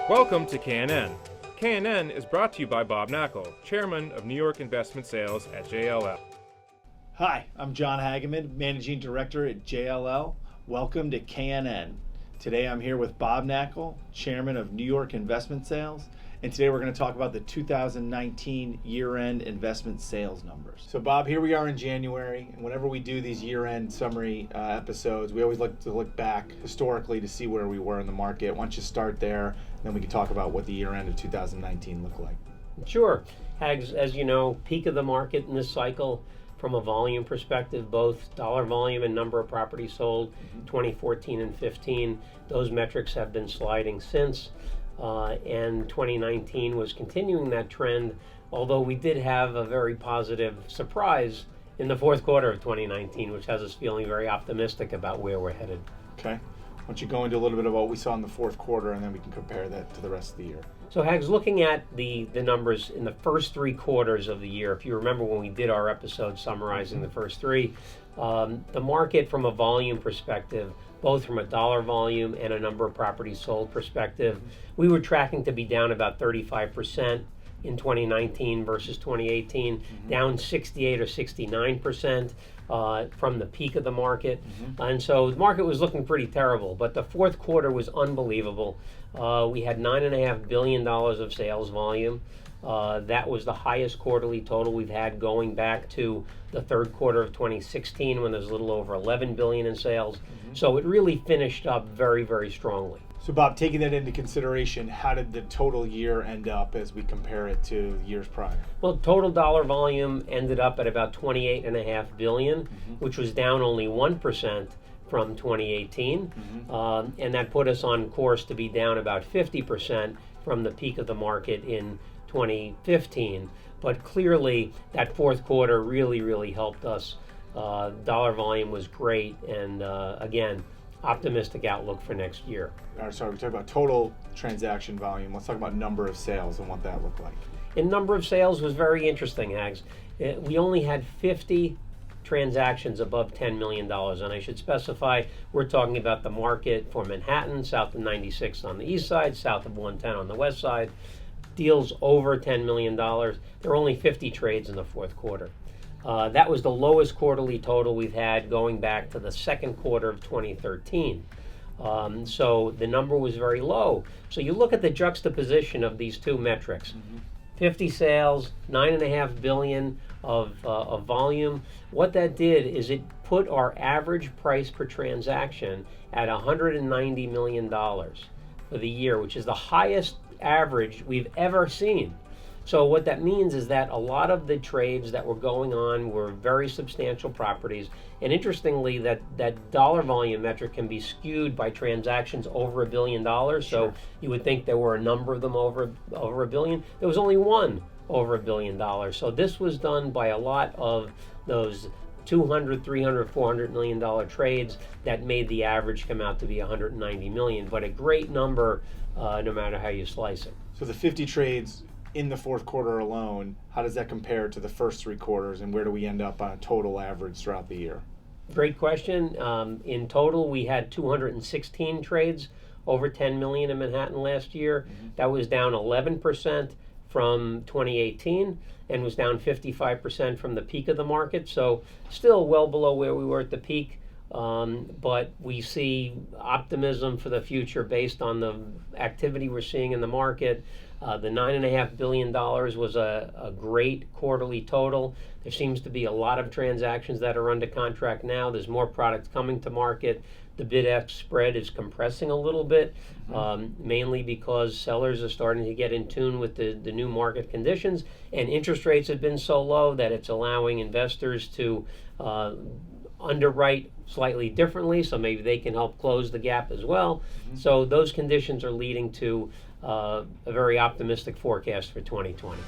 Welcome to KNN. KNN is brought to you by Bob Knakal, Chairman of New York Investment Sales at JLL. Hi, I'm John Hageman, Managing Director at JLL. Welcome to KNN. Today I'm here with Bob Knakal, Chairman of New York Investment Sales, and today we're going to talk about the 2019 year-end investment sales numbers. So Bob, here we are in January, and whenever we do these year-end summary episodes, we always like to look back historically to see where we were in the market. Why don't you start there, then we can talk about what the year-end of 2019 looked like. Sure. Hags, as you know, peak of the market in this cycle from a volume perspective, both dollar volume and number of properties sold, 2014 and 15. Those metrics have been sliding since. And 2019 was continuing that trend, although we did have a very positive surprise in the fourth quarter of 2019, which has us feeling very optimistic about where we're headed. Okay. Why don't you go into a little bit of what we saw in the fourth quarter, and then we can compare that to the rest of the year. So, Hags, looking at the numbers in the first three quarters of the year, if you remember when we did our episode summarizing the first three, the market from a volume perspective, both from a dollar volume and a number of properties sold perspective, we were tracking to be down about 35% in 2019 versus 2018, down 68 or 69% from the peak of the market. And so the market was looking pretty terrible, but the fourth quarter was unbelievable. We had $9.5 billion of sales volume. That was the highest quarterly total we've had going back to the third quarter of 2016 when there was a little over $11 billion in sales. So it really finished up very, very strongly. So Bob, taking that into consideration, how did the total year end up as we compare it to years prior? Well, total dollar volume ended up at about $28.5 billion, which was down only 1% from 2018. And that put us on course to be down about 50% from the peak of the market in 2015. But clearly, that fourth quarter really helped us. Dollar volume was great, and again, optimistic outlook for next year. All right, sorry, we talked about total transaction volume. Let's talk about number of sales and what that looked like. And number of sales was very interesting, Hags. We only had 50 transactions above $10 million, and I should specify we're talking about the market for Manhattan, south of 96 on the east side, south of 110 on the west side. Deals over $10 million. There were only 50 trades in the fourth quarter. That was the lowest quarterly total we've had going back to the second quarter of 2013. So the number was very low. So you look at the juxtaposition of these two metrics. 50 sales, $9.5 billion of volume. What that did is it put our average price per transaction at $190 million for the year, which is the highest average we've ever seen. So what that means is that a lot of the trades that were going on were very substantial properties. And interestingly, that dollar volume metric can be skewed by transactions over $1 billion. So you would think there were a number of them over $1 billion. There was only one over $1 billion. So this was done by a lot of those $200, $300, $400 million trades that made the average come out to be $190 million. But a great number, no matter how you slice it. So the 50 trades in the fourth quarter alone, how does that compare to the first three quarters, and where do we end up on a total average throughout the year? Great question. In total, we had 216 trades over 10 million in Manhattan last year. That was down 11% from 2018 and was down 55% from the peak of the market. So still well below where we were at the peak. But we see optimism for the future based on the activity we're seeing in the market. The $9.5 billion was a great quarterly total. There seems to be a lot of transactions that are under contract now. There's more products coming to market. The bid-ask spread is compressing a little bit, mainly because sellers are starting to get in tune with the new market conditions, and interest rates have been so low that it's allowing investors to underwrite slightly differently, so maybe they can help close the gap as well. So those conditions are leading to a very optimistic forecast for 2020.